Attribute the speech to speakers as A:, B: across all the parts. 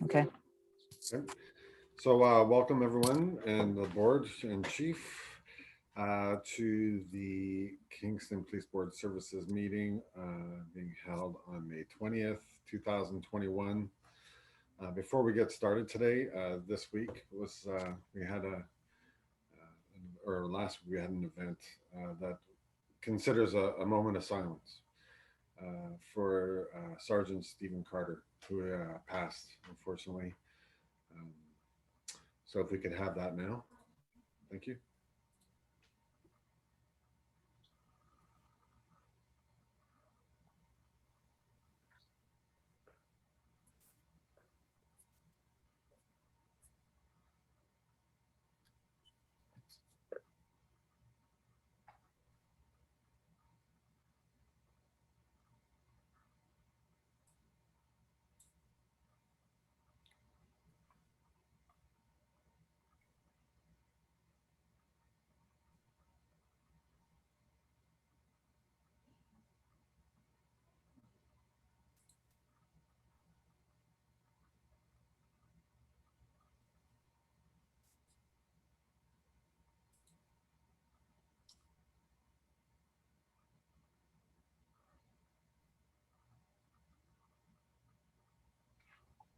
A: Okay.
B: Okay. So welcome everyone and the board and chief to the Kingston Police Board Services meeting being held on May 20th, 2021. Before we get started today, this week was we had last week we had an event that considers a moment of silence for Sergeant Stephen Carter, who passed, unfortunately. So if we could have that now, thank you.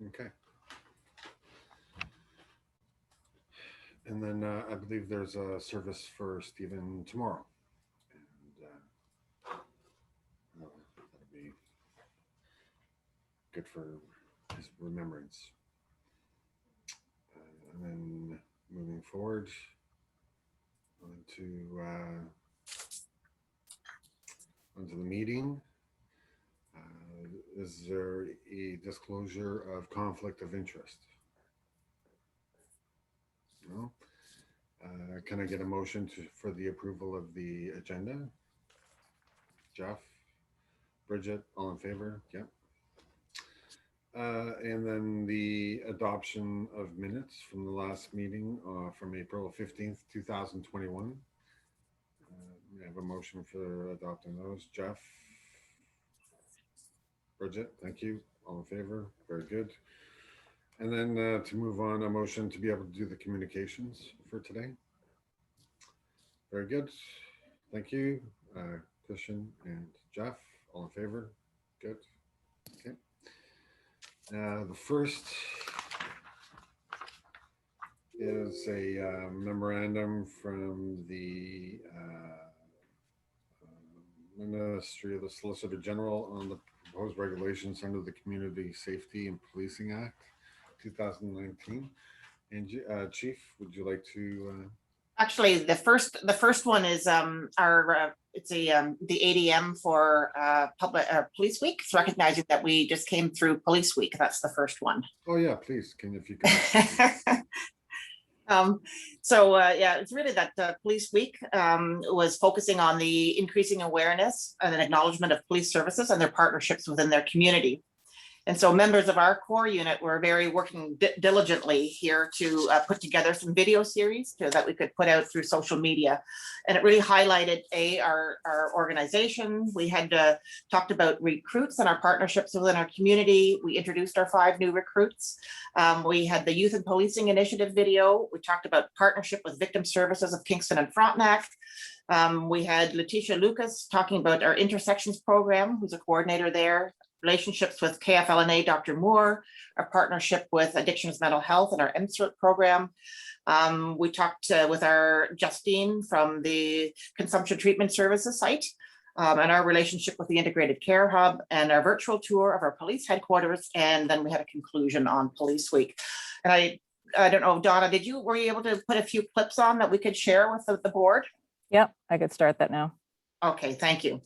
B: Okay. And then I believe there's a service for Stephen tomorrow. And that'll be good for his remembrance. And then moving forward onto the meeting. Is there a disclosure of conflict of interest? No. Can I get a motion for the approval of the agenda? Jeff, Bridget, all in favor? Yep. And then the adoption of minutes from the last meeting from April 15th, 2021. We have a motion for adopting those. Jeff, Bridget, thank you. All in favor? Very good. And then to move on, a motion to be able to do the communications for today. Very good. Thank you, Christian and Jeff. All in favor? Good. Okay. The first is a memorandum from the Ministry of the Solicitor General on the proposed regulations under the Community Safety and Policing Act 2019. And Chief, would you like to?
C: Actually, the first one is it's the ADM for Police Week. It's recognizing that we just came through Police Week. That's the first one.
B: Oh yeah, please, if you can.
C: Yeah, it's really that Police Week was focusing on the increasing awareness and an acknowledgement of police services and their partnerships within their community. And so members of our core unit were working diligently here to put together some video series that we could put out through social media. And it really highlighted our organization. We had talked about recruits and our partnerships within our community. We introduced our 5 new recruits. We had the Youth and Policing Initiative video. We talked about partnership with Victim Services of Kingston and Frontenac. We had Letitia Lucas talking about our intersections program, who's a coordinator there. Relationships with KFLNA, Dr. Moore, our partnership with Addictions Mental Health and our MCERT program. We talked with our Justine from the Consumption Treatment Services site and our relationship with the Integrated Care Hub and our virtual tour of our police headquarters. And then we had a conclusion on Police Week. And I don't know, Donna, were you able to put a few clips on that we could share with the board?
A: Yep, I could start that now.
C: Okay, thank you.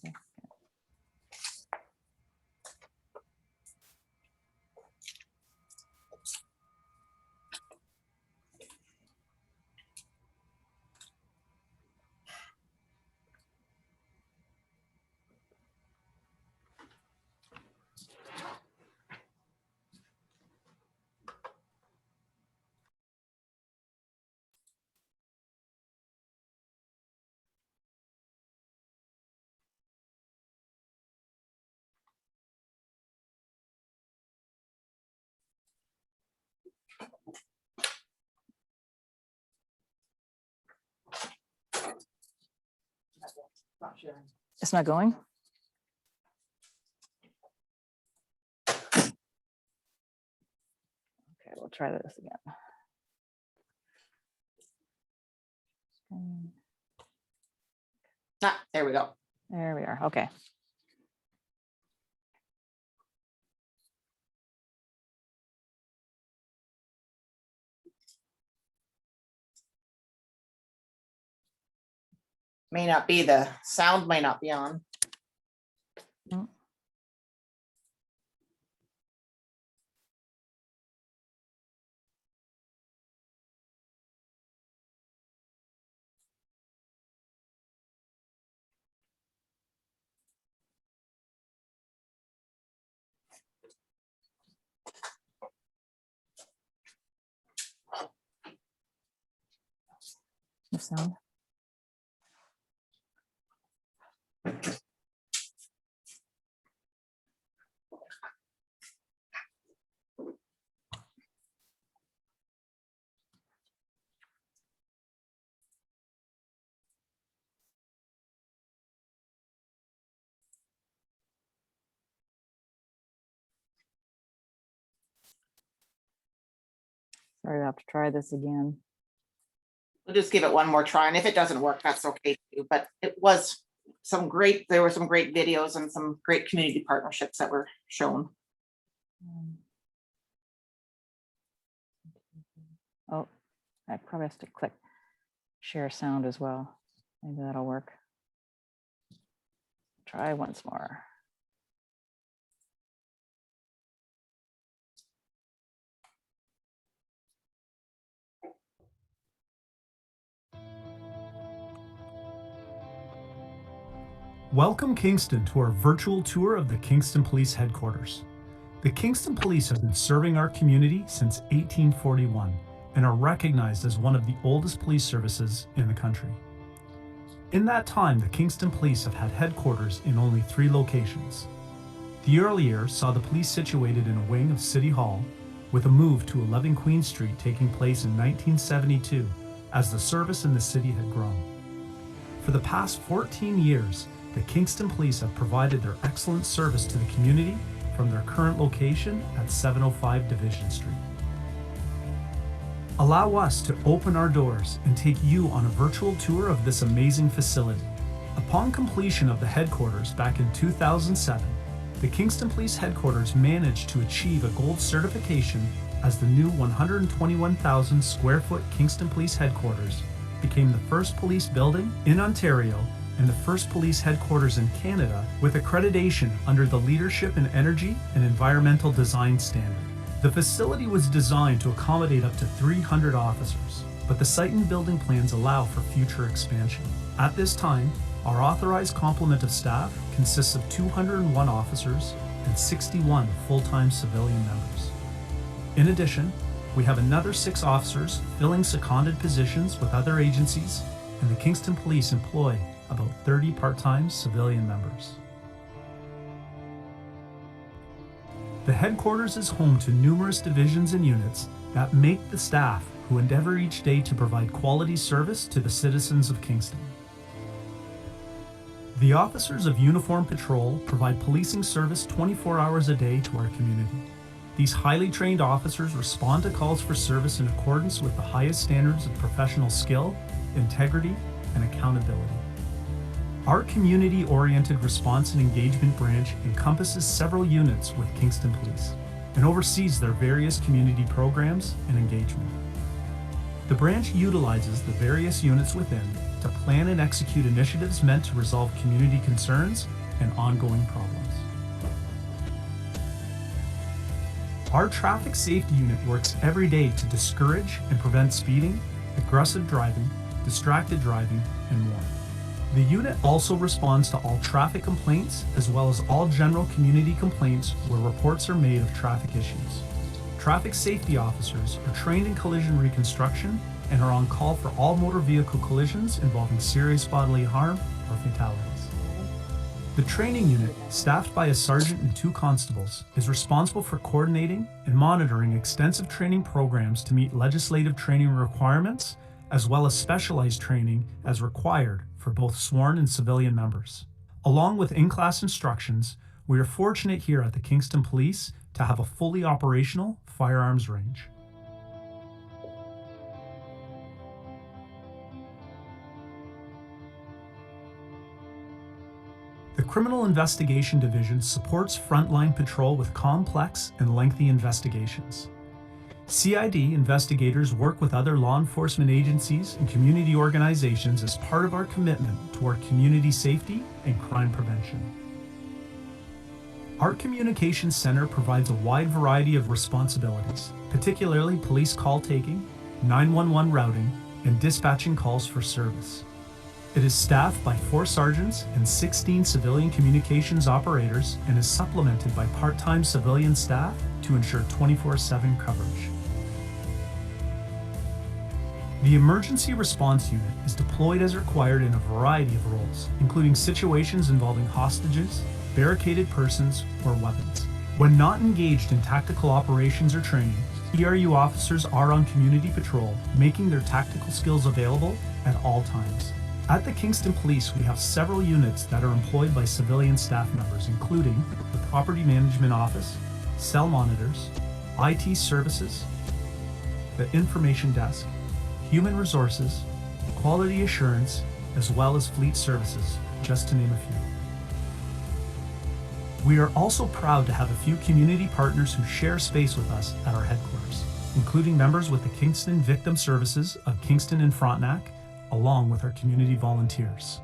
C: Not sure.
A: It's not going? Okay, we'll try this again.
C: Ah, there we go.
A: There we are. Okay.
C: May not be, the sound may not be on.
A: No. The sound. Sorry, I'll have to try this again.
C: We'll just give it one more try, and if it doesn't work, that's okay too. But it was there were some great videos and some great community partnerships that were shown.
A: Oh, I probably have to click share sound as well. Maybe that'll work. Try once more.
D: Welcome Kingston to our virtual tour of the Kingston Police Headquarters. The Kingston Police have been serving our community since 1841 and are recognized as one of the oldest police services in the country. In that time, the Kingston Police have had headquarters in only 3 locations. The early years saw the police situated in a wing of City Hall, with a move to 11 Queen Street taking place in 1972 as the service in the city had grown. For the past 14 years, the Kingston Police have provided their excellent service to the community from their current location at 705 Division Street. Allow us to open our doors and take you on a virtual tour of this amazing facility. Upon completion of the headquarters back in 2007, the Kingston Police Headquarters managed to achieve a gold certification as the new 121,000 square foot Kingston Police Headquarters became the first police building in Ontario and the first police headquarters in Canada with accreditation under the Leadership in Energy and Environmental Design Standard. The facility was designed to accommodate up to 300 officers, but the site and building plans allow for future expansion. At this time, our authorized complement of staff consists of 201 officers and 61 full-time civilian members. In addition, we have another 6 officers filling seconded positions with other agencies, and the Kingston Police employ about 30 part-time civilian members. The headquarters is home to numerous divisions and units that make the staff who endeavor each day to provide quality service to the citizens of Kingston. The officers of Uniform Patrol provide policing service 24 hours a day to our community. These highly trained officers respond to calls for service in accordance with the highest standards of professional skill, integrity, and accountability. Our community-oriented response and engagement branch encompasses several units with Kingston Police and oversees their various community programs and engagement. The branch utilizes the various units within to plan and execute initiatives meant to resolve community concerns and ongoing problems. Our traffic safety unit works every day to discourage and prevent speeding, aggressive driving, distracted driving, and more. The unit also responds to all traffic complaints as well as all general community complaints where reports are made of traffic issues. Traffic safety officers are trained in collision reconstruction and are on call for all motor vehicle collisions involving serious bodily harm or fatalities. The training unit, staffed by a sergeant and 2 constables, is responsible for coordinating and monitoring extensive training programs to meet legislative training requirements as well as specialized training as required for both sworn and civilian members. Along with in-class instructions, we are fortunate here at the Kingston Police to have a fully operational firearms range. The Criminal Investigation Division supports frontline patrol with complex and lengthy investigations. CID investigators work with other law enforcement agencies and community organizations as part of our commitment toward community safety and crime prevention. Our Communications Center provides a wide variety of responsibilities, particularly police call taking, 911 routing, and dispatching calls for service. It is staffed by 4 sergeants and 16 civilian communications operators and is supplemented by part-time civilian staff to ensure 24/7 coverage. The Emergency Response Unit is deployed as required in a variety of roles, including situations involving hostages, barricaded persons, or weapons. When not engaged in tactical operations or training, ERU officers are on community patrol, making their tactical skills available at all times. At the Kingston Police, we have several units that are employed by civilian staff members, including the Property Management Office, Cell Monitors, IT Services, the Information Desk, Human Resources, Quality Assurance, as well as Fleet Services, just to name a few. We are also proud to have a few community partners who share space with us at our headquarters, including members with the Kingston Victim Services of Kingston and Frontenac, along with our community volunteers.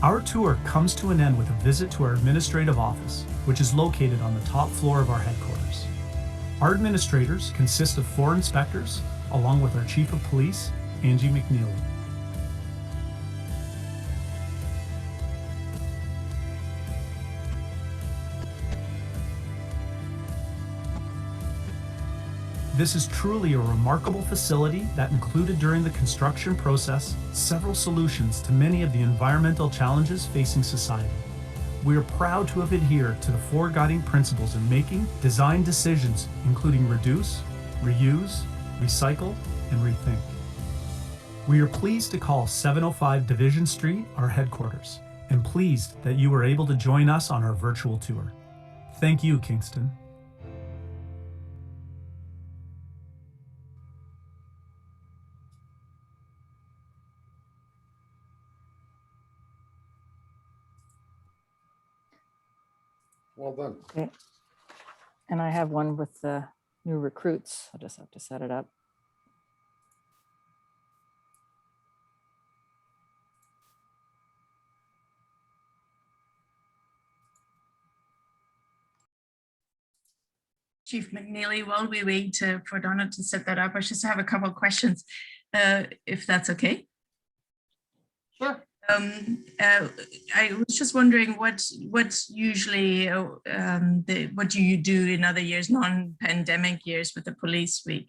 D: Our tour comes to an end with a visit to our administrative office, which is located on the top floor of our headquarters. Our administrators consist of 4 inspectors, along with our Chief of Police, Angie McNeely. This is truly a remarkable facility that included during the construction process several solutions to many of the environmental challenges facing society. We are proud to have adhered to the 4 guiding principles in making design decisions, including reduce, reuse, recycle, and rethink. We are pleased to call 705 Division Street our headquarters, and pleased that you were able to join us on our virtual tour. Thank you, Kingston.
B: Well done.
A: Okay. And I have one with the new recruits. I'll just have to set it up.
E: Chief McNeely, while we wait for Donna to set that up, I just have a couple of questions, if that's okay.
C: Sure.
E: I was just wondering what's usually what do you do in other years, non-pandemic years, with the police week?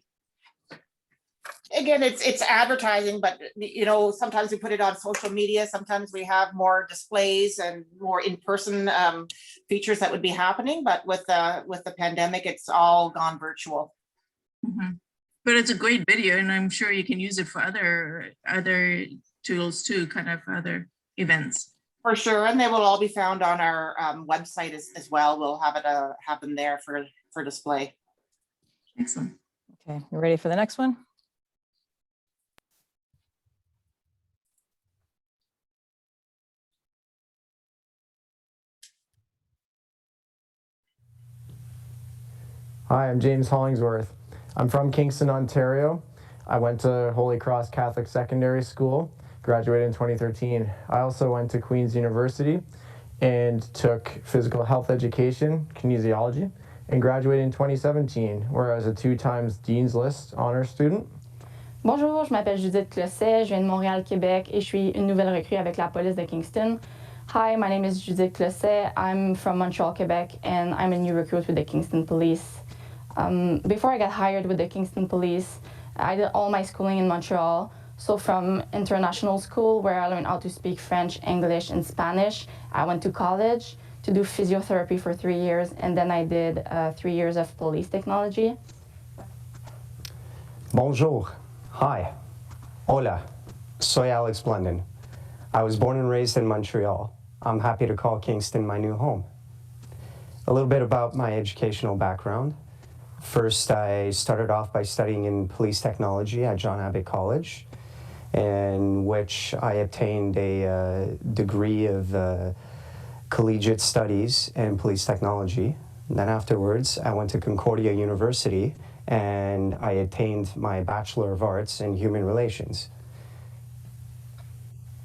C: Again, it's advertising, but sometimes we put it on social media. Sometimes we have more displays and more in-person features that would be happening. But with the pandemic, it's all gone virtual.
E: Mm-hmm. But it's a great video, and I'm sure you can use it for other tools too, kind of other events.
C: For sure, and they will all be found on our website as well. We'll have them there for display.
E: Excellent.
A: Okay, you ready for the next one?
F: Hi, I'm James Hollingsworth. I'm from Kingston, Ontario. I went to Holy Cross Catholic Secondary School, graduated in 2013. I also went to Queen's University and took physical health education, kinesiology, and graduated in 2017, where I was a 2 times Dean's List honor student.
G: Bonjour, je m'appelle Judith Closset, je viens de Montréal, Québec, et je suis une nouvelle recrue avec la police de Kingston. Hi, my name is Judith Closset. I'm from Montreal, Quebec, and I'm a new recruit with the Kingston Police. Before I got hired with the Kingston Police, I did all my schooling in Montreal, So from international school, where I learned how to speak French, English, and Spanish, I went to college to do physiotherapy for 3 years, and then I did 3 years of police technology.
H: Bonjour. Hi. Hola. Soy Alex Blendon. I was born and raised in Montreal. I'm happy to call Kingston my new home. A little bit about my educational background. First, I started off by studying in police technology at John Abbott College, in which I obtained a degree of collegiate studies in police technology. And then afterwards, I went to Concordia University and I attained my Bachelor of Arts in Human Relations.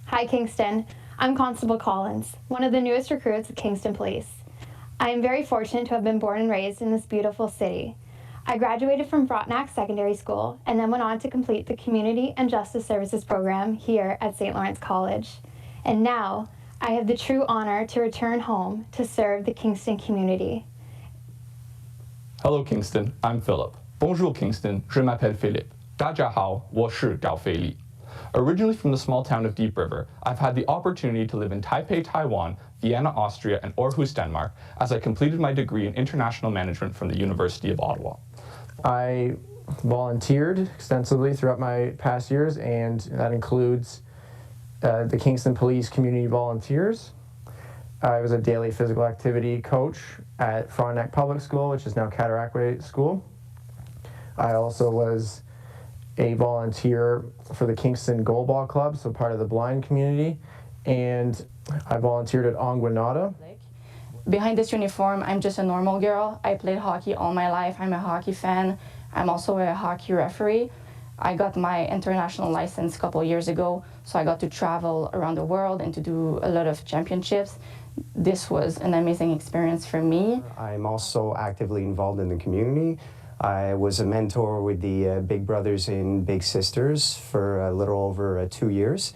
I: Hi, Kingston. I'm Constable Collins, one of the newest recruits of Kingston Police. I am very fortunate to have been born and raised in this beautiful city. I graduated from Frontenac Secondary School and then went on to complete the Community and Justice Services program here at St. Lawrence College. And now, I have the true honor to return home to serve the Kingston community.
J: Hello, Kingston. I'm Philip. Bonjour, Kingston. Je m'appelle Philippe. 大家好，我是高飞利. Originally from the small town of Deep River, I've had the opportunity to live in Taipei, Taiwan, Vienna, Austria, and Aarhus, Denmark, as I completed my degree in international management from the University of Ottawa.
F: I volunteered extensively throughout my past years, and that includes the Kingston Police Community Volunteers. I was a daily physical activity coach at Frontenac Public School, which is now Cataraqui School. I also was a volunteer for the Kingston Goalball Club, so part of the blind community, and I volunteered at Anguinata.
G: Behind this uniform, I'm just a normal girl. I played hockey all my life. I'm a hockey fan. I'm also a hockey referee. I got my international license a couple years ago, so I got to travel around the world and to do a lot of championships. This was an amazing experience for me.
H: I'm also actively involved in the community. I was a mentor with the Big Brothers and Big Sisters for a little over 2 years.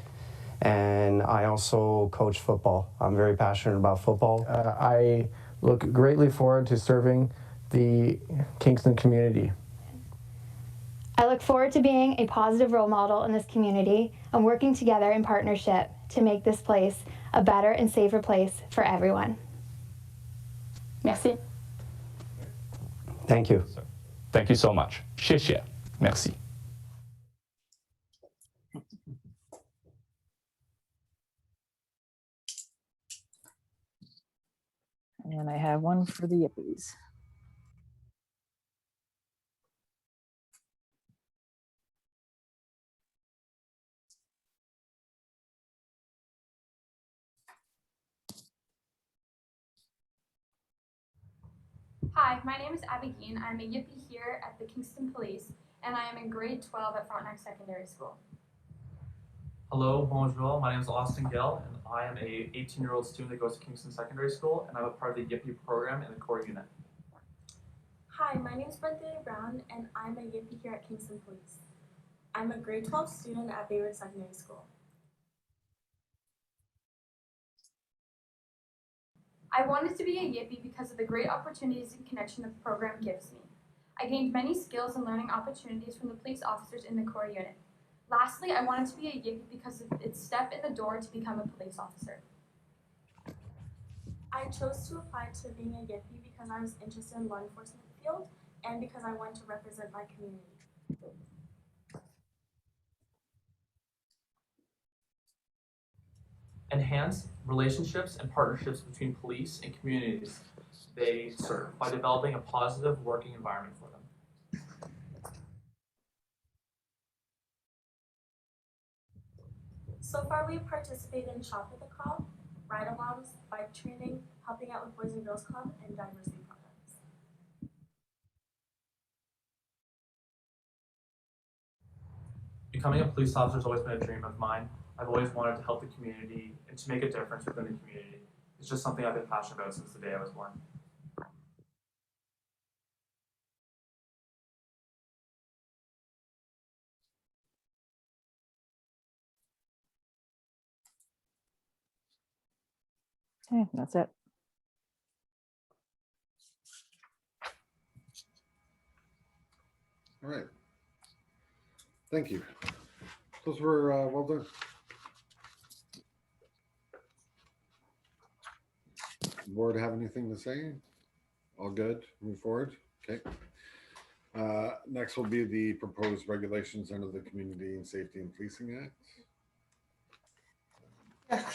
H: And I also coach football. I'm very passionate about football.
F: I look greatly forward to serving the Kingston community.
I: I look forward to being a positive role model in this community and working together in partnership to make this place a better and safer place for everyone.
G: Merci.
H: Thank you.
J: Thank you so much. 谢谢. Merci.
A: And I have one for the Yippies.
K: Hi, my name is Abby Geen. I'm a Yippie here at the Kingston Police, and I am in grade 12 at Frontenac Secondary School.
L: Hello, bonjour. My name is Austin Gill, and I am a 18-year-old student that goes to Kingston Secondary School, and I'm a part of the Yippie program in the core unit.
K: Hi, my name is Brenda Brown, and I'm a Yippie here at Kingston Police. I'm a grade 12 student at Booard Secondary School. I wanted to be a Yippie because of the great opportunities and connection the program gives me. I gained many skills and learning opportunities from the police officers in the core unit. Lastly, I wanted to be a Yippie because of its step in the door to become a police officer. I chose to apply to being a Yippie because I was interested in law enforcement field and because I wanted to represent my community.
L: Enhance relationships and partnerships between police and communities they serve by developing a positive working environment for them.
K: So far, we've participated in Shop with a Call, ride-alongs, bike training, helping out with Boys and Girls Club, and diversity programs.
L: Becoming a police officer has always been a dream of mine. I've always wanted to help the community and to make a difference within the community. It's just something I've been passionate about since the day I was born.
A: Okay, that's it.
B: All right. Thank you. Those were well done. Board have anything to say? All good, move forward, okay. Next will be the proposed regulations under the Community and Safety and Policing Act.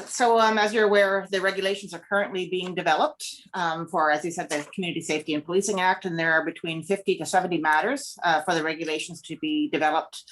C: So as you're aware, the regulations are currently being developed for, as you said, the Community Safety and Policing Act, and there are between 50 to 70 matters for the regulations to be developed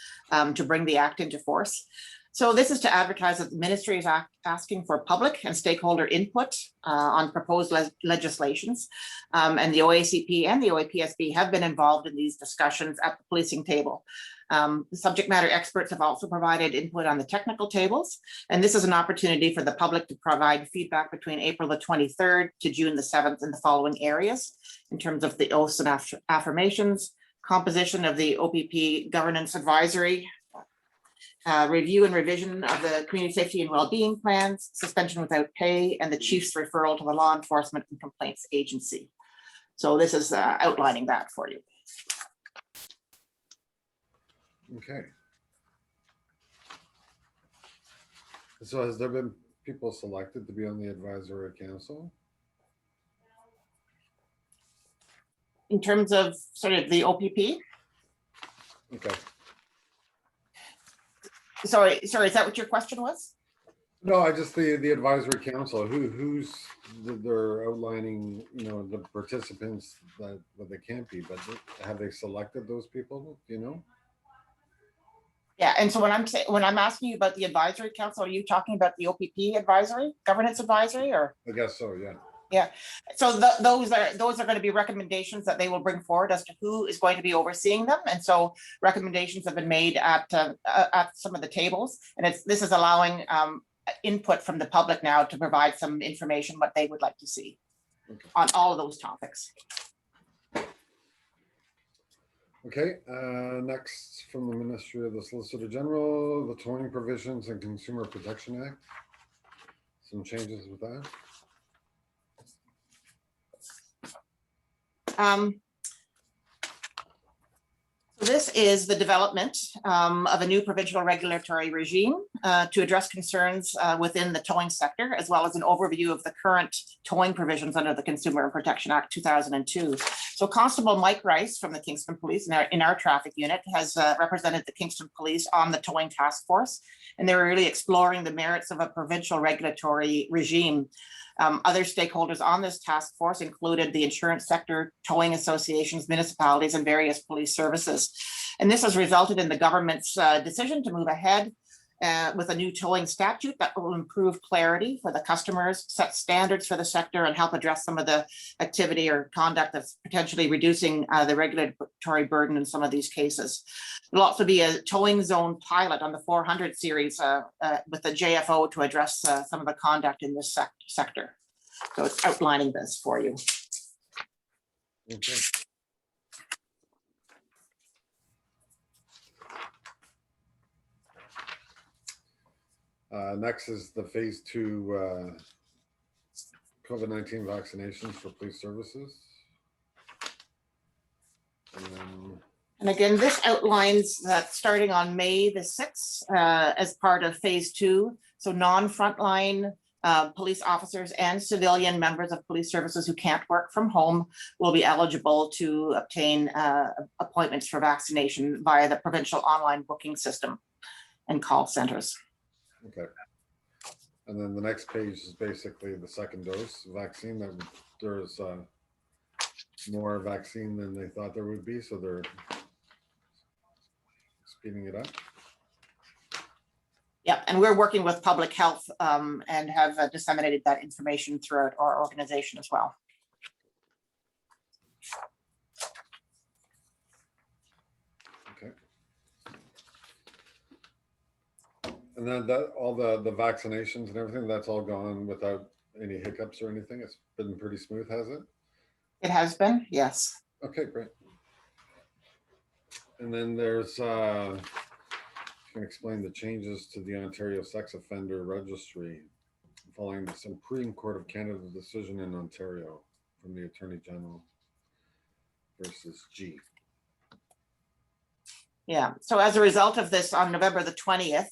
C: to bring the act into force. So this is to advertise that the ministry is asking for public and stakeholder input on proposed legislations. And the OACP and the OAPSB have been involved in these discussions at the policing table. The subject matter experts have also provided input on the technical tables. And this is an opportunity for the public to provide feedback between April the 23rd to June the 7th in the following areas in terms of the oaths and affirmations, composition of the OPP governance advisory, review and revision of the community safety and well-being plans, suspension without pay, and the chief's referral to the law enforcement and complaints agency. So this is outlining that for you.
B: Okay. So has there been people selected to be on the advisory council?
C: In terms of sort of the OPP,
B: Okay.
C: sorry, is that what your question was?
B: No, I just the advisory council. Who's they're outlining, you know, the participants that they can't be, but have they selected those people? Do you know?
C: Yeah, and so when I'm asking you about the advisory council, are you talking about the OPP advisory, governance advisory, or?
B: I guess so. Yeah.
C: Yeah, so those are going to be recommendations that they will bring forward as to who is going to be overseeing them. And so recommendations have been made at some of the tables, and this is allowing input from the public now to provide some information what they would like to see on all of those topics.
B: Okay, next from the Ministry of the Solicitor General, the Towing Provisions and Consumer Protection Act. Some changes with that.
C: So this is the development of a new provincial regulatory regime to address concerns within the towing sector, as well as an overview of the current towing provisions under the Consumer Protection Act 2002. So Constable Mike Rice from the Kingston Police in our traffic unit has represented the Kingston Police on the towing task force, and they were really exploring the merits of a provincial regulatory regime. Other stakeholders on this task force included the insurance sector, towing associations, municipalities, and various police services. And this has resulted in the government's decision to move ahead with a new towing statute that will improve clarity for the customers, set standards for the sector, and help address some of the activity or conduct that's potentially reducing the regulatory burden in some of these cases. There'll also be a towing zone pilot on the 400 series with the JFO to address some of the conduct in this sector. So it's outlining this for you.
B: Okay. Next is the phase 2 COVID-19 vaccinations for police services.
C: And again, this outlines that starting on May the 6th as part of phase 2, so non-frontline police officers and civilian members of police services who can't work from home will be eligible to obtain appointments for vaccination via the provincial online booking system and call centers.
B: Okay. And then the next page is basically the second dose vaccine. That there's more vaccine than they thought there would be, so they're speeding it up.
C: Yeah, and we're working with public health and have disseminated that information throughout our organization as well.
B: Okay. And then that all the vaccinations and everything, that's all gone without any hiccups or anything. It's been pretty smooth, has it?
C: It has been, yes.
B: Okay, great. And then there's can explain the changes to the Ontario Sex Offender Registry following the Supreme Court of Canada decision in Ontario from the Attorney General versus G.
C: Yeah, so as a result of this, on November the 20th,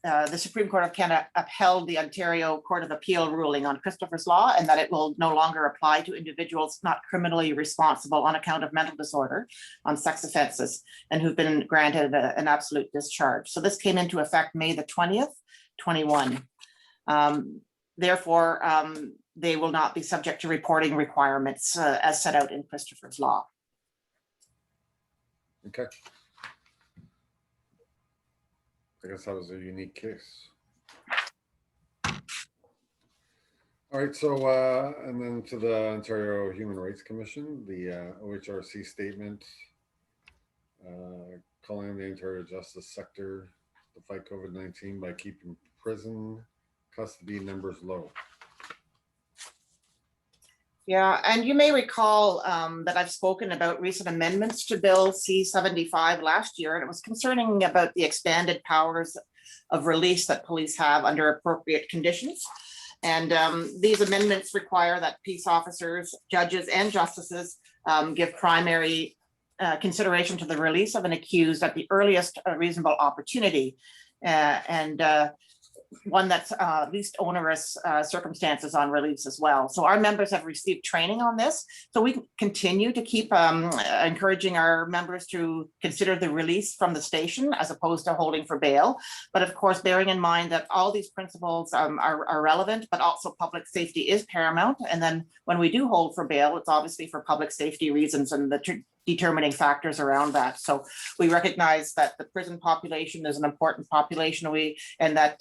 C: the Supreme Court of Canada upheld the Ontario Court of Appeal ruling on Christopher's Law, and that it will no longer apply to individuals not criminally responsible on account of mental disorder on sex offenses and who've been granted an absolute discharge. So this came into effect May the 20th, 21. Therefore, they will not be subject to reporting requirements as set out in Christopher's Law.
B: Okay. I guess that was a unique case. All right, so and then to the Ontario Human Rights Commission, the OHRC statement calling on the Ontario justice sector to fight COVID-19 by keeping prison custody numbers low.
C: Yeah, and you may recall that I've spoken about recent amendments to Bill C-75 last year, and it was concerning about the expanded powers of release that police have under appropriate conditions. And these amendments require that peace officers, judges, and justices give primary consideration to the release of an accused at the earliest reasonable opportunity, and one that's least onerous circumstances on release as well. So our members have received training on this. So we continue to keep encouraging our members to consider the release from the station as opposed to holding for bail. But of course, bearing in mind that all these principles are relevant, but also public safety is paramount. And then when we do hold for bail, it's obviously for public safety reasons and the determining factors around that. So we recognize that the prison population is an important population, and that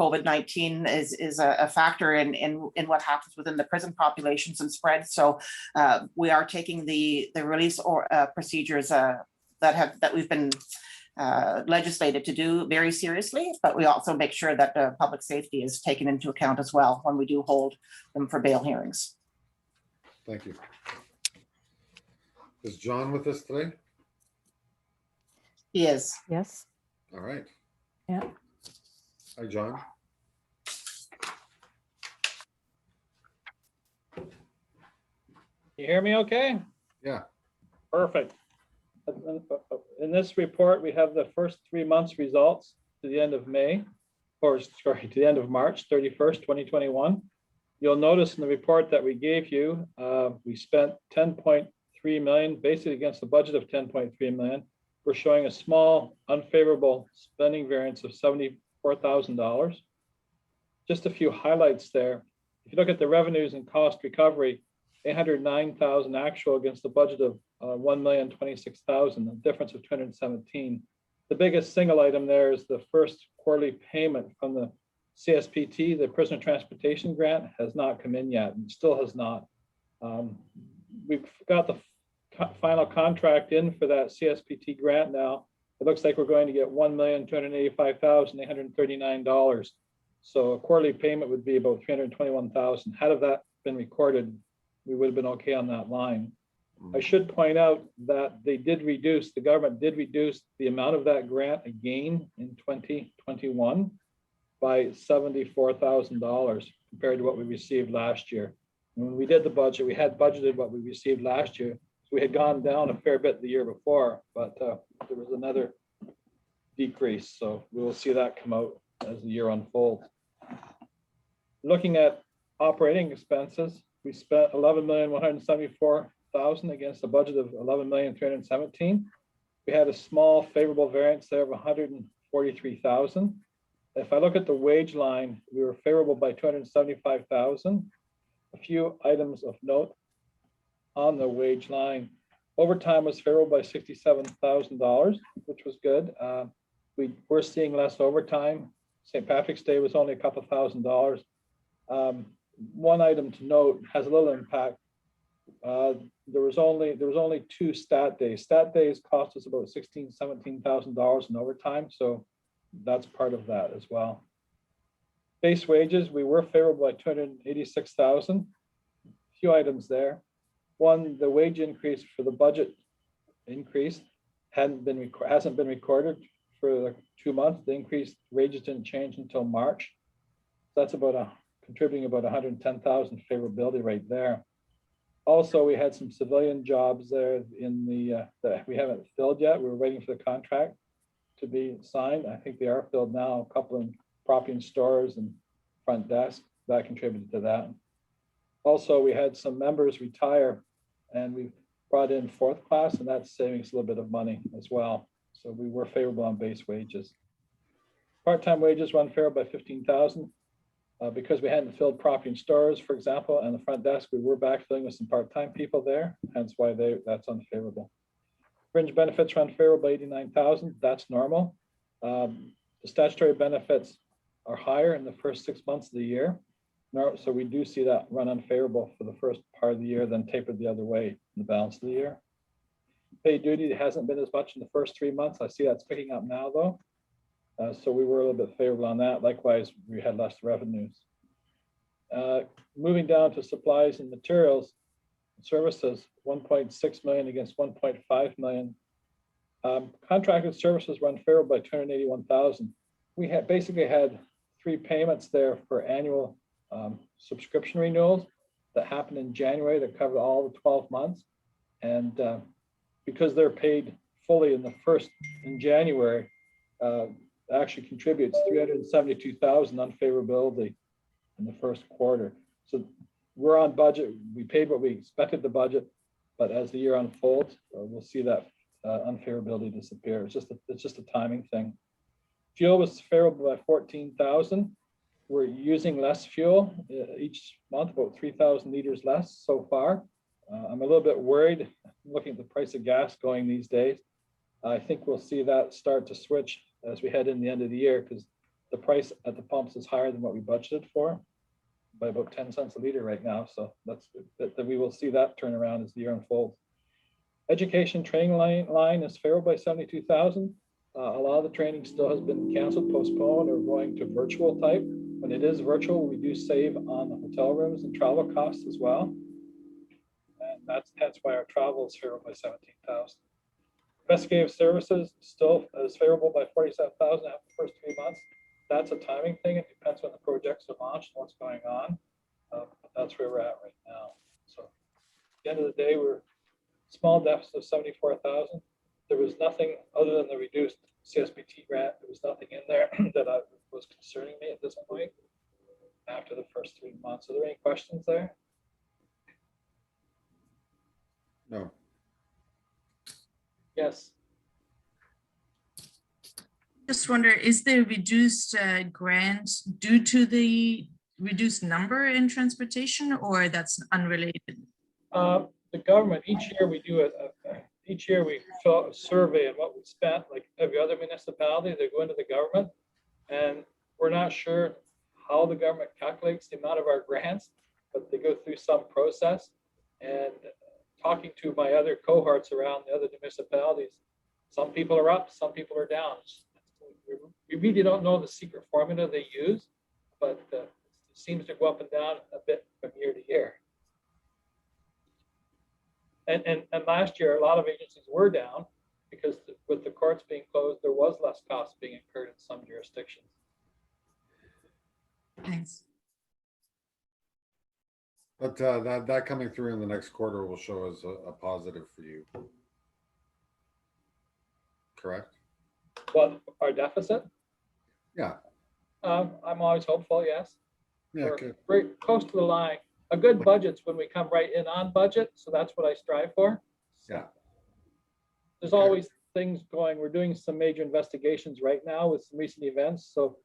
C: COVID-19 is a factor in what happens within the prison populations and spread. So we are taking the release or procedures that we've been legislated to do very seriously, but we also make sure that public safety is taken into account as well when we do hold them for bail hearings.
B: Thank you. Is John with us today?
C: He is.
A: Yes.
B: All right.
A: Yeah.
B: Hi, John.
M: You hear me okay?
B: Yeah.
M: Perfect. In this report, we have the first 3 months results to the end of May, or sorry, to the end of March 31st, 2021. You'll notice in the report that we gave you, we spent 10.3 million, basically against the budget of 10.3 million. We're showing a small unfavorable spending variance of $74,000. Just a few highlights there. If you look at the revenues and cost recovery, 809,000 actual against the budget of 1,026,000, a difference of 217. The biggest single item there is the first quarterly payment from the CSPT, the Prisoner Transportation Grant, has not come in yet and still has not. We've got the final contract in for that CSPT grant now. It looks like we're going to get $1,285,839. So a quarterly payment would be about $321,000. Had that been recorded, we would have been okay on that line. I should point out that the government did reduce the amount of that grant again in 2021 by $74,000 compared to what we received last year. And when we did the budget, we had budgeted what we received last year. So we had gone down a fair bit the year before, but there was another decrease. So we will see that come out as the year unfolds. Looking at operating expenses, we spent $11,174,000 against a budget of $11,317,000. We had a small favorable variance there of $143,000. If I look at the wage line, we were favorable by $275,000. A few items of note on the wage line. Overtime was favorable by $67,000, which was good. We were seeing less overtime. St. Patrick's Day was only a couple $1,000. One item to note has a little impact. There was only 2 stat days. Stat days cost us about $17,000 in overtime, so that's part of that as well. Base wages, we were favorable by $286,000. A few items there. One, the wage increase for the budget increase hasn't been recorded for the 2 months. The increased wages didn't change until March. That's about contributing about $110,000 favorability right there. Also, we had some civilian jobs there in the, that we haven't filled yet. We're waiting for the contract to be signed. I think they are filled now, a couple in property and stores and front desk. That contributed to that. Also, we had some members retire and we brought in fourth class, and that's saving us a little bit of money as well. So we were favorable on base wages. Part-time wages run favorable by 15,000. Because we hadn't filled property and stores, for example, and the front desk, we were backfilling with some part-time people there, hence why that's unfavorable. Fringe benefits run favorable by 89,000. That's normal. The statutory benefits are higher in the first 6 months of the year. So we do see that run unfavorable for the first part of the year, then tapered the other way in the balance of the year. Paid duty hasn't been as much in the first 3 months. I see that's picking up now, though. So we were a little bit favorable on that. Likewise, we had less revenues. Moving down to supplies and materials, services, 1.6 million against 1.5 million. Contracted services run favorable by 281,000. We had basically had 3 payments there for annual subscription renewals that happened in January that covered all the 12 months. And because they're paid fully in January, actually contributes 372,000 unfavorability in the first quarter. So we're on budget. We paid what we expected the budget, but as the year unfolds, we'll see that unfavorability disappear. It's just a timing thing. Fuel was favorable by 14,000. We're using less fuel each month, about 3,000 liters less so far. I'm a little bit worried looking at the price of gas going these days. I think we'll see that start to switch as we head in the end of the year, because the price at the pumps is higher than what we budgeted for by about 10 cents a liter right now. So that we will see that turn around as the year unfolds. Education training line is favorable by 72,000. A lot of the training still has been canceled, postponed, or going to virtual type. When it is virtual, we do save on the hotel rooms and travel costs as well. And that's why our travel is favorable by 17,000. Investigative services still is favorable by 47,000 after the first 3 months. That's a timing thing. It depends when the projects are launched and what's going on. But that's where we're at right now. So at the end of the day, we're small deficit of 74,000. There was nothing other than the reduced CSBT grant. There was nothing in there that was concerning me at this point after the first 3 months. Are there any questions there?
B: No.
M: Yes.
E: Just wonder, is the reduced grant due to the reduced number in transportation, or that's unrelated?
M: The government, each year we do each year we fill out a survey on what we spent, like every other municipality. They go into the government, and we're not sure how the government calculates the amount of our grants, but they go through some process. And talking to my other cohorts around the other municipalities, some people are up, some people are down. We really don't know the secret formula they use, but it seems to go up and down a bit from year to year. And last year, a lot of agencies were down because with the courts being closed, there was less cost being incurred in some jurisdictions.
E: Thanks.
B: But that coming through in the next quarter will show as a positive for you. Correct?
M: Well, our deficit?
B: Yeah.
M: I'm always hopeful, yes.
B: Yeah,
M: We're
B: good.
M: very close to the line. A good budget's when we come right in on budget, so that's what I strive for.
B: Yeah.
M: There's always things going. We're doing some major investigations right now with some recent events, so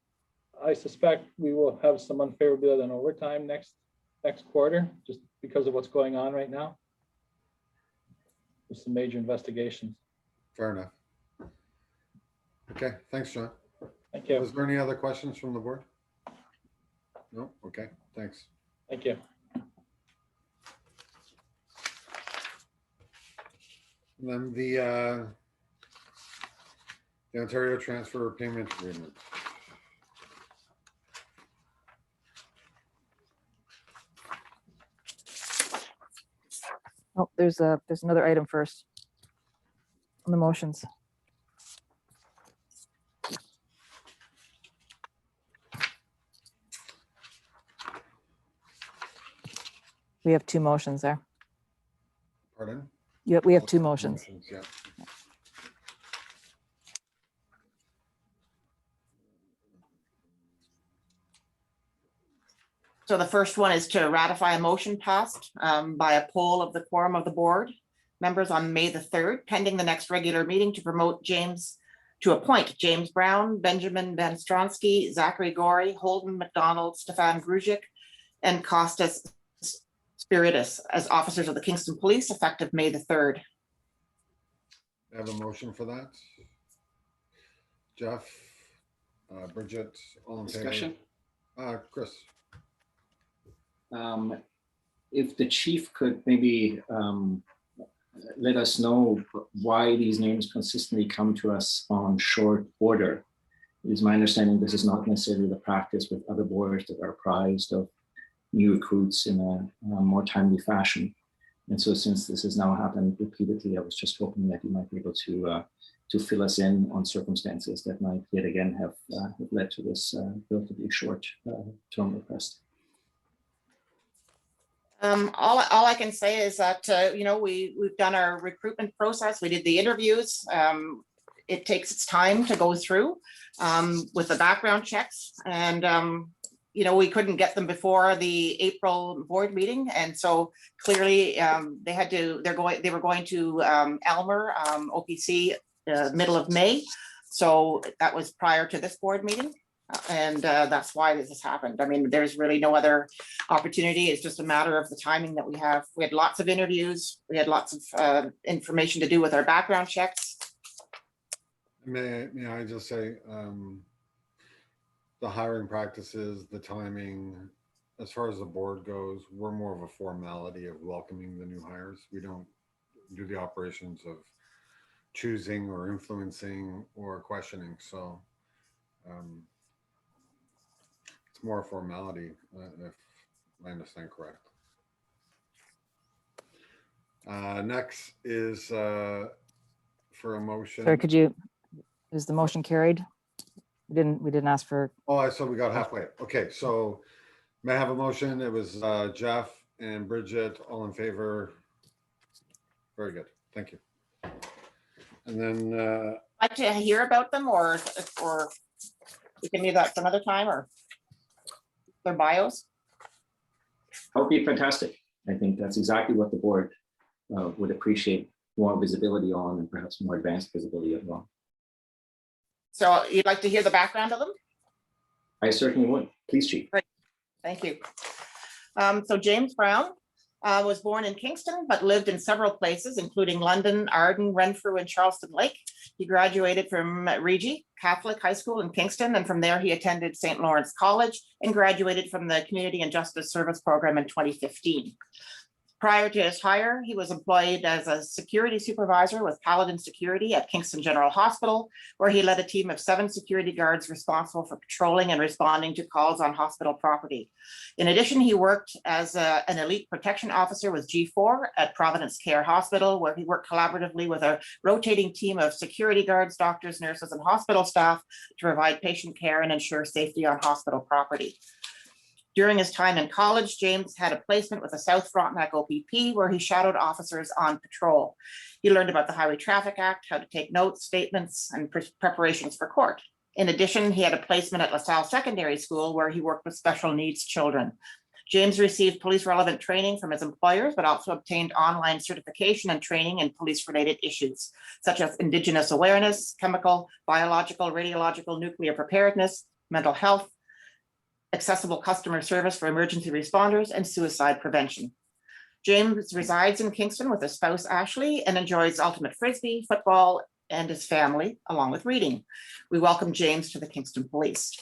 M: I suspect we will have some unfavorability on overtime next quarter, just because of what's going on right now with some major investigations.
B: Fair enough. Okay, thanks, John.
M: Thank you.
B: Was there any other questions from the board? No? Okay, thanks.
M: Thank you.
B: And then the Ontario Transfer Payment Agreement.
A: Oh, there's another item first on the motions. We have 2 motions there.
B: Pardon?
A: We have two motions.
B: Yeah.
C: So the first one is to ratify a motion passed by a poll of the quorum of the board members on May the 3rd, pending the next regular meeting to appoint James Brown, Benjamin Van Stronsky, Zachary Gorey, Holden McDonald, Stefan Grujic, and Costas Spiritus as officers of the Kingston Police effective May the 3rd.
B: I have a motion for that. Jeff, Bridget, all in
N: Discussion?
B: favor? Chris.
N: If the chief could maybe let us know why these names consistently come to us on short order. It is my understanding this is not necessarily the practice with other boards that are apprised of new recruits in a more timely fashion. And so since this has now happened repeatedly, I was just hoping that you might be able to fill us in on circumstances that might yet again have led to this relatively short term request.
C: All I can say is that, we've done our recruitment process. We did the interviews. It takes its time to go through with the background checks. And, we couldn't get them before the April board meeting. And so clearly they were going to Elmer, OPC, middle of May. So that was prior to this board meeting. And that's why this has happened. I mean, there's really no other opportunity. It's just a matter of the timing that we have. We had lots of interviews. We had lots of information to do with our background checks.
B: May I just say, the hiring practices, the timing, as far as the board goes, we're more of a formality of welcoming the new hires. We don't do the operations of choosing or influencing or questioning. So it's more a formality, if I understand correct. Next is for a motion.
A: Sorry, is the motion carried? We didn't ask for.
B: Oh, I saw we got halfway. Okay, so may I have a motion? It was Jeff and Bridget, all in favor. Very good, thank you. And then
C: Like to hear about them, or we can do that some other time, or their bios.
N: That would be fantastic. I think that's exactly what the board would appreciate more visibility on, and perhaps more advanced visibility as well.
C: So you'd like to hear the background of them?
N: I certainly would. Please, Chief.
C: Great. Thank you. So James Brown was born in Kingston, but lived in several places, including London, Arden, Renfrew, and Charleston Lake. He graduated from Regi Catholic High School in Kingston, and from there he attended St. Lawrence College and graduated from the Community and Justice Service Program in 2015. Prior to his hire, he was employed as a security supervisor with Paladin Security at Kingston General Hospital, where he led a team of 7 security guards responsible for patrolling and responding to calls on hospital property. In addition, he worked as an elite protection officer with G4 at Providence Care Hospital, where he worked collaboratively with a rotating team of security guards, doctors, nurses, and hospital staff to provide patient care and ensure safety on hospital property. During his time in college, James had a placement with the South Frontenac OPP, where he shadowed officers on patrol. He learned about the Highway Traffic Act, how to take notes, statements, and preparations for court. In addition, he had a placement at LaSalle Secondary School, where he worked with special needs children. James received police relevant training from his employers, but also obtained online certification and training in police-related issues, such as Indigenous awareness, chemical, biological, radiological, nuclear preparedness, mental health, accessible customer service for emergency responders, and suicide prevention. James resides in Kingston with his spouse, Ashley, and enjoys ultimate frisbee, football, and his family, along with reading. We welcome James to the Kingston Police.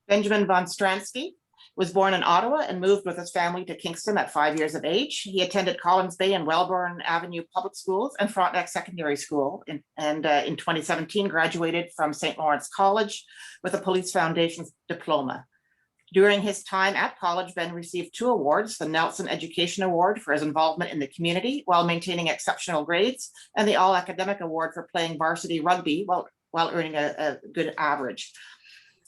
C: Benjamin Van Stransky was born in Ottawa and moved with his family to Kingston at 5 years of age. He attended Collins Bay and Wellborn Avenue Public Schools and Frontenac Secondary School, and in 2017 graduated from St. Lawrence College with a Police Foundation diploma. During his time at college, Ben received 2 awards, the Nelson Education Award for his involvement in the community while maintaining exceptional grades, and the All Academic Award for playing varsity rugby while earning a good average.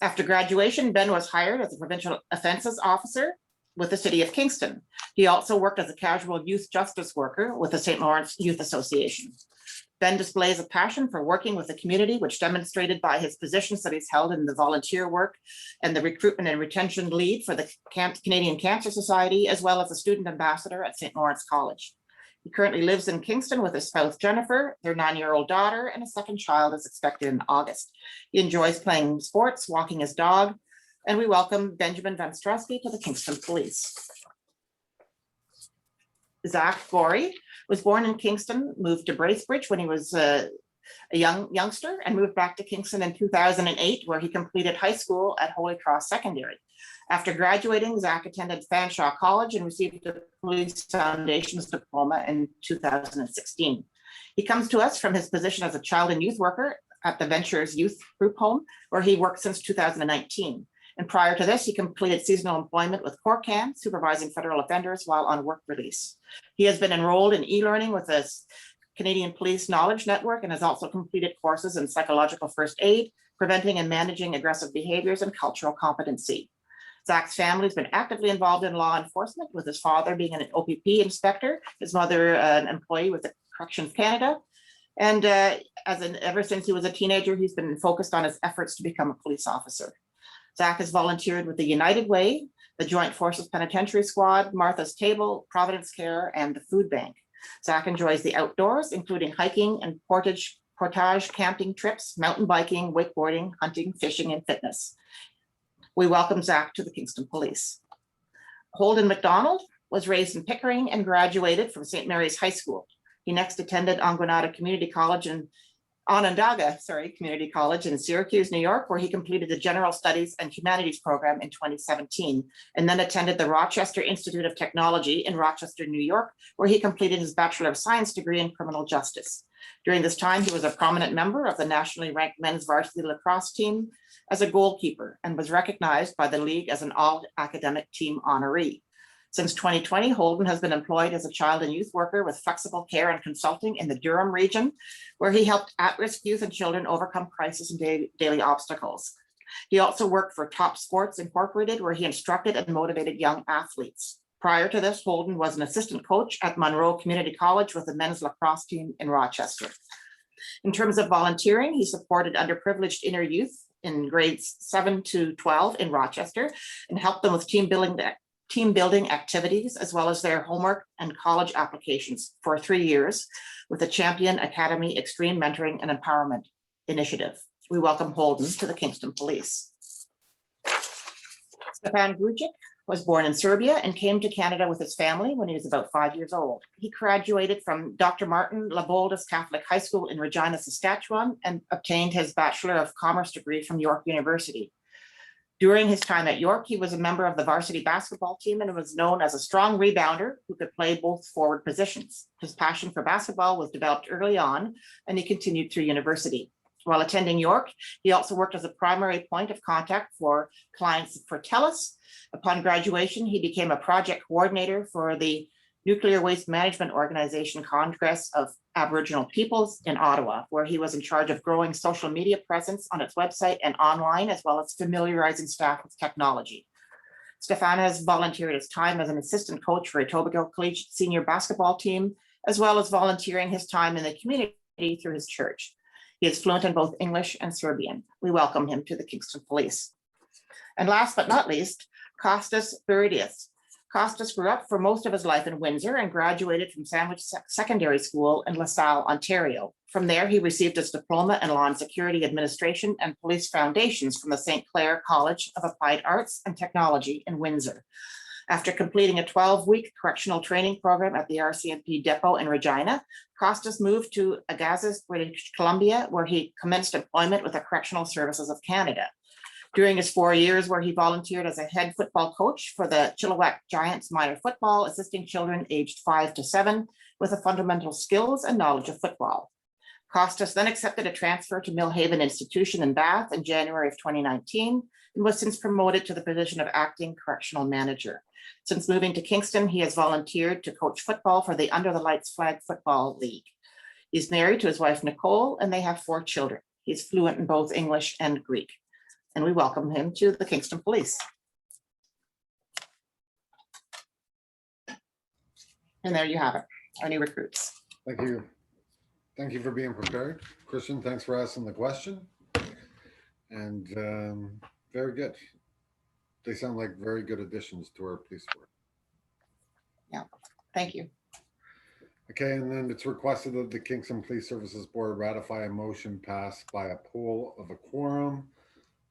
C: After graduation, Ben was hired as a provincial offences officer with the City of Kingston. He also worked as a casual youth justice worker with the St. Lawrence Youth Association. Ben displays a passion for working with the community, which demonstrated by his positions that he's held in the volunteer work and the recruitment and retention lead for the Canadian Cancer Society, as well as a student ambassador at St. Lawrence College. He currently lives in Kingston with his spouse, Jennifer, their 9-year-old daughter, and a second child is expected in August. He enjoys playing sports, walking his dog, and we welcome Benjamin Van Strusky to the Kingston Police. Zach Gorey was born in Kingston, moved to Bracebridge when he was a youngster, and moved back to Kingston in 2008, where he completed high school at Holy Cross Secondary. After graduating, Zach attended Fanshawe College and received a Police Foundation's diploma in 2016. He comes to us from his position as a child and youth worker at the Ventures Youth Group Home, where he worked since 2019. And prior to this, he completed seasonal employment with Corcan, supervising federal offenders while on work release. He has been enrolled in e-learning with the Canadian Police Knowledge Network and has also completed courses in psychological first aid, preventing and managing aggressive behaviors, and cultural competency. Zach's family has been actively involved in law enforcement, with his father being an OPP inspector, his mother an employee with the Corrections Canada. And ever since he was a teenager, he's been focused on his efforts to become a police officer. Zach has volunteered with the United Way, the Joint Forces Penitentiary Squad, Martha's Table, Providence Care, and the Food Bank. Zach enjoys the outdoors, including hiking and portage camping trips, mountain biking, wakeboarding, hunting, fishing, and fitness. We welcome Zach to the Kingston Police. Holden McDonald was raised in Pickering and graduated from St. Mary's High School. He next attended Onondaga Community College in Syracuse, New York, where he completed the General Studies and Humanities program in 2017, and then attended the Rochester Institute of Technology in Rochester, New York, where he completed his Bachelor of Science degree in Criminal Justice. During this time, he was a prominent member of the nationally ranked men's varsity lacrosse team as a goalkeeper and was recognized by the league as an all-academic team honoree. Since 2020, Holden has been employed as a child and youth worker with Flexible Care and Consulting in the Durham region, where he helped at-risk youth and children overcome crisis and daily obstacles. He also worked for Top Sports Incorporated, where he instructed and motivated young athletes. Prior to this, Holden was an assistant coach at Monroe Community College with the men's lacrosse team in Rochester. In terms of volunteering, he supported underprivileged inner youth in grades 7 to 12 in Rochester and helped them with team building activities, as well as their homework and college applications for 3 years with the Champion Academy Extreme Mentoring and Empowerment Initiative. We welcome Holden to the Kingston Police. Stefan Grujic was born in Serbia and came to Canada with his family when he was about 5 years old. He graduated from Dr. Martin Laboldus Catholic High School in Regina, Saskatchewan, and obtained his Bachelor of Commerce degree from York University. During his time at York, he was a member of the varsity basketball team and was known as a strong rebounder who could play both forward positions. His passion for basketball was developed early on, and he continued through university. While attending York, he also worked as a primary point of contact for clients for TELUS. Upon graduation, he became a project coordinator for the Nuclear Waste Management Organization Congress of Aboriginal Peoples in Ottawa, where he was in charge of growing social media presence on its website and online, as well as familiarizing staff with technology. Stefan has volunteered his time as an assistant coach for Etobicoke Collegiate senior basketball team, as well as volunteering his time in the community through his church. He is fluent in both English and Serbian. We welcome him to the Kingston Police. And last but not least, Kostas Buridius. Kostas grew up for most of his life in Windsor and graduated from Sandwich Secondary School in LaSalle, Ontario. From there, he received his diploma in Law and Security Administration and Police Foundations from the St. Clair College of Applied Arts and Technology in Windsor. After completing a 12-week correctional training program at the RCMP depot in Regina, Kostas moved to Agassiz, British Columbia, where he commenced employment with the Correctional Services of Canada. During his 4 years where he volunteered as a head football coach for the Chilliwack Giants minor football, assisting children aged 5 to 7 with the fundamental skills and knowledge of football. Kostas then accepted a transfer to Millhaven Institution in Bath in January of 2019 and was since promoted to the position of acting correctional manager. Since moving to Kingston, he has volunteered to coach football for the Under the Lights Flag Football League. He's married to his wife, Nicole, and they have 4 children. He's fluent in both English and Greek. And we welcome him to the Kingston Police. And there you have it, our new recruits.
B: Thank you. Thank you for being prepared. Christian, thanks for asking the question. And very good. They sound like very good additions to our police force.
C: Yeah, thank you.
B: Okay, and then it's requested that the Kingston Police Services Board ratify a motion passed by a poll of a quorum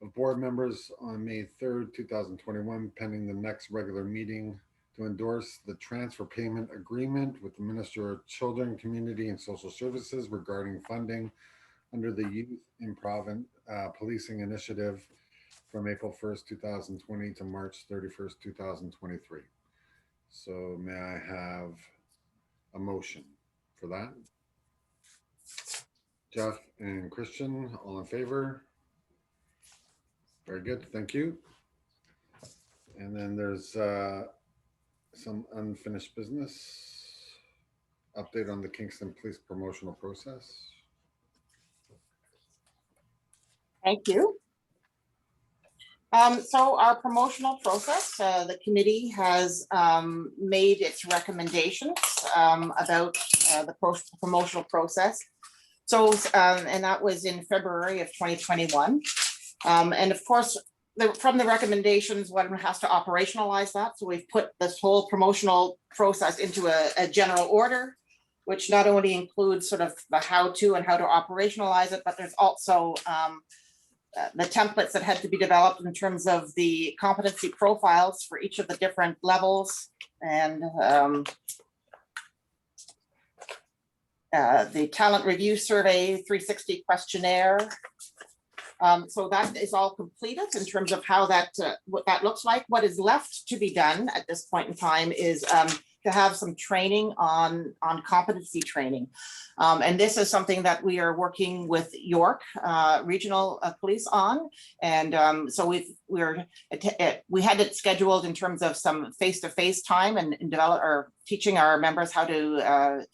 B: of board members on May 3rd, 2021, pending the next regular meeting, to endorse the transfer payment agreement with the Minister of Children, Community and Social Services regarding funding under the Youth in Province Policing Initiative from April 1st, 2020 to March 31st, 2023. So may I have a motion for that? Jeff and Christian, all in favor? Very good, thank you. And then there's some unfinished business. Update on the Kingston Police promotional process.
C: Thank you. So our promotional process, the committee has made its recommendations about the promotional process. So, and that was in February of 2021. And of course, from the recommendations, one has to operationalize that. So we've put this whole promotional process into a general order, which not only includes sort of the how-to and how to operationalize it, but there's also the templates that had to be developed in terms of the competency profiles for each of the different levels, and the talent review survey 360 questionnaire. So that is all completed in terms of how that what that looks like. What is left to be done at this point in time is to have some training on competency training. And this is something that we are working with York Regional Police on. And so we had it scheduled in terms of some face-to-face time and develop or teaching our members how to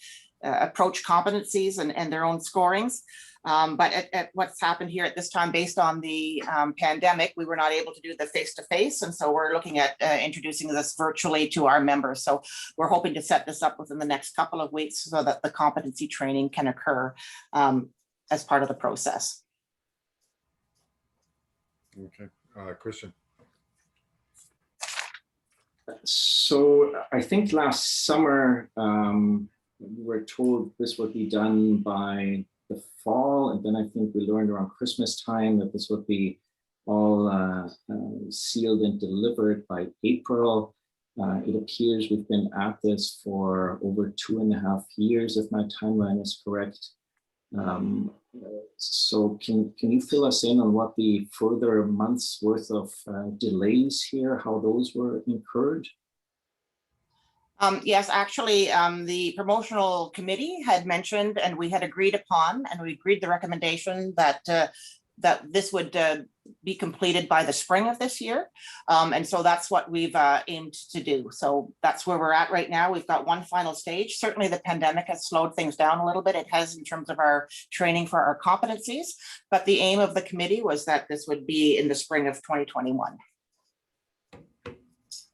C: approach competencies and their own scorings. But at what's happened here at this time, based on the pandemic, we were not able to do the face-to-face. And so we're looking at introducing this virtually to our members. So we're hoping to set this up within the next couple of weeks so that the competency training can occur as part of the process.
B: Okay, Christian.
N: So I think last summer, we were told this would be done by the fall, and then I think we learned around Christmas time that this would be all sealed and delivered by April. It appears we've been at this for over 2.5 years, if my timeline is correct. So can you fill us in on what the further months worth of delays here, how those were incurred?
C: Yes, actually, the promotional committee had mentioned, and we had agreed upon, and we agreed the recommendation that that this would be completed by the spring of this year. And so that's what we've aimed to do. So that's where we're at right now. We've got one final stage. Certainly the pandemic has slowed things down a little bit. It has in terms of our training for our competencies, but the aim of the committee was that this would be in the spring of 2021.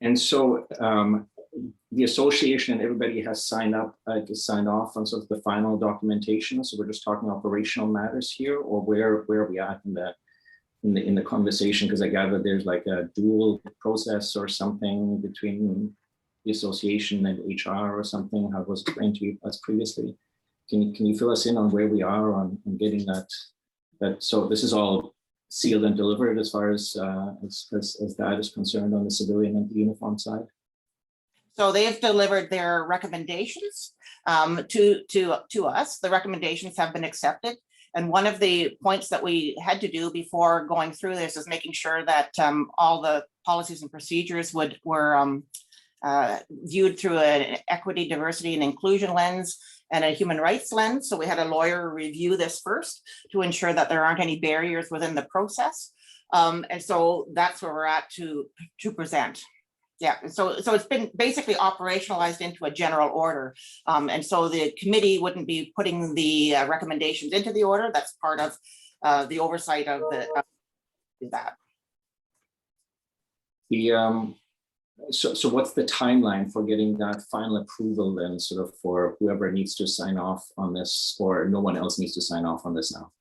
N: And so the association and everybody has signed up, signed off on sort of the final documentation. So we're just talking operational matters here, or where are we at in the conversation? Because I gather there's like a dual process or something between the association and HR or something. How it was explained to you as previously. Can you fill us in on where we are on getting that? So this is all sealed and delivered as far as that is concerned on the civilian and the uniform side.
C: So they have delivered their recommendations to us. The recommendations have been accepted. And one of the points that we had to do before going through this is making sure that all the policies and procedures were viewed through an equity, diversity, and inclusion lens and a human rights lens. So we had a lawyer review this first to ensure that there aren't any barriers within the process. And so that's where we're at to present. Yeah, so it's been basically operationalized into a general order. And so the committee wouldn't be putting the recommendations into the order. That's part of the oversight of that.
N: So what's the timeline for getting that final approval then, sort of for whoever needs to sign off on this, or no one else needs to sign off on this now?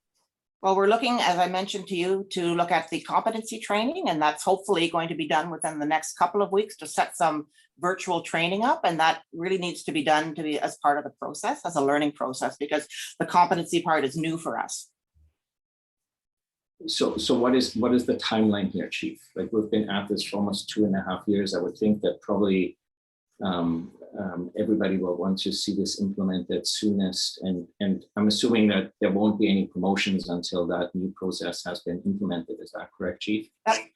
C: Well, we're looking, as I mentioned to you, to look at the competency training, and that's hopefully going to be done within the next couple of weeks to set some virtual training up. And that really needs to be done to be as part of the process, as a learning process, because the competency part is new for us.
N: So what is the timeline here, Chief? Like, we've been at this for almost 2.5 years. I would think that probably everybody will want to see this implemented soonest, and I'm assuming that there won't be any promotions until that new process has been implemented. Is that correct, Chief?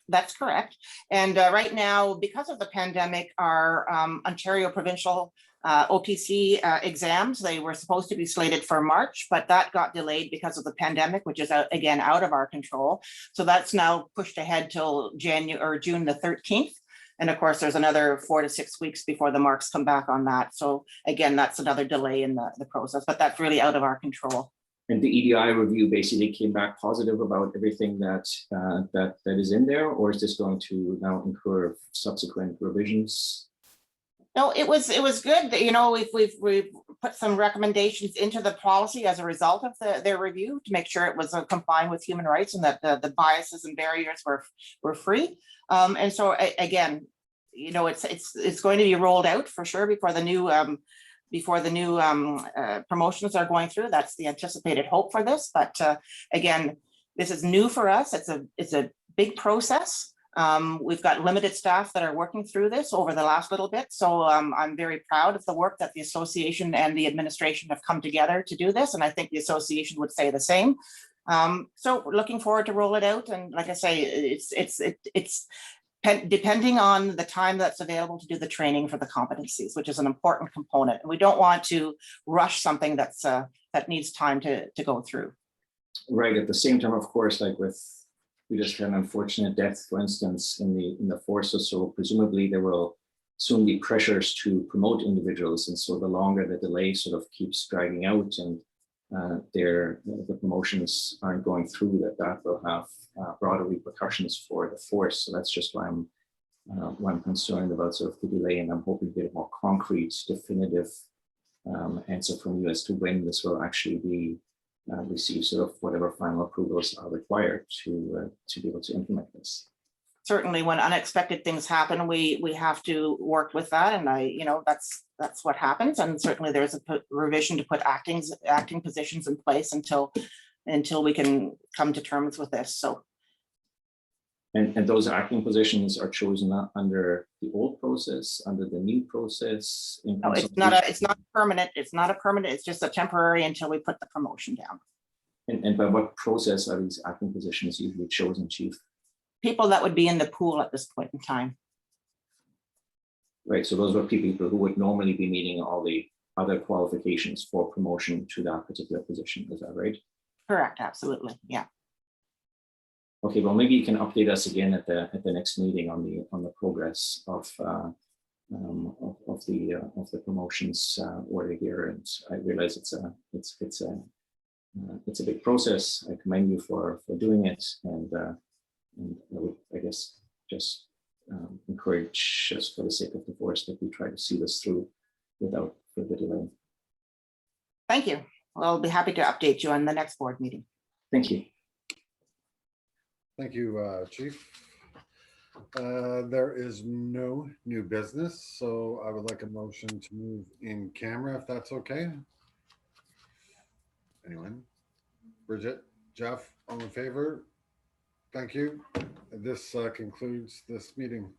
C: That's correct. And right now, because of the pandemic, our Ontario provincial OPC exams, they were supposed to be slated for March, but that got delayed because of the pandemic, which is again out of our control. So that's now pushed ahead till June the 13th. And of course, there's another 4 to 6 weeks before the marks come back on that. So again, that's another delay in the process, but that's really out of our control.
N: And the EDI review basically came back positive about everything that is in there, or is this going to now incur subsequent revisions?
C: No, it was good. You know, we've put some recommendations into the policy as a result of their review to make sure it was complying with human rights and that the biases and barriers were free. And so again, you know, it's going to be rolled out for sure before the new promotions are going through. That's the anticipated hope for this. But again, this is new for us. It's a big process. We've got limited staff that are working through this over the last little bit. So I'm very proud of the work that the association and the administration have come together to do this. And I think the association would say the same. So we're looking forward to roll it out. And like I say, it's depending on the time that's available to do the training for the competencies, which is an important component. And we don't want to rush something that needs time to go through.
N: Right. At the same time, of course, like we just had an unfortunate death, for instance, in the forces. So presumably there will soon be pressures to promote individuals. And so the longer the delay sort of keeps dragging out and the promotions aren't going through, that will have broader repercussions for the force. So that's just why I'm concerned about sort of the delay, and I'm hoping to get a more concrete, definitive answer from you as to when this will actually be receive sort of whatever final approvals are required to be able to implement this.
C: Certainly, when unexpected things happen, we have to work with that, and that's what happens. And certainly, there's a revision to put acting positions in place until we can come to terms with this. So,
N: and those acting positions are chosen under the old process, under the new process.
C: No, it's not permanent. It's not a permanent. It's just a temporary until we put the promotion down.
N: And by what process are these acting positions usually chosen, Chief?
C: People that would be in the pool at this point in time.
N: Right, so those were people who would normally be meeting all the other qualifications for promotion to that particular position. Is that right?
C: Correct, absolutely, yeah.
N: Okay, well, maybe you can update us again at the next meeting on the progress of the promotions order here. And I realize it's a big process. I commend you for doing it, and I would, I guess, just encourage us for the sake of the force that we try to see this through without further delay.
C: Thank you. Well, I'll be happy to update you on the next board meeting.
N: Thank you.
B: Thank you, Chief. There is no new business, so I would like a motion to move in camera, if that's okay. Anyone? Bridget, Jeff, all in favor? Thank you. This concludes this meeting.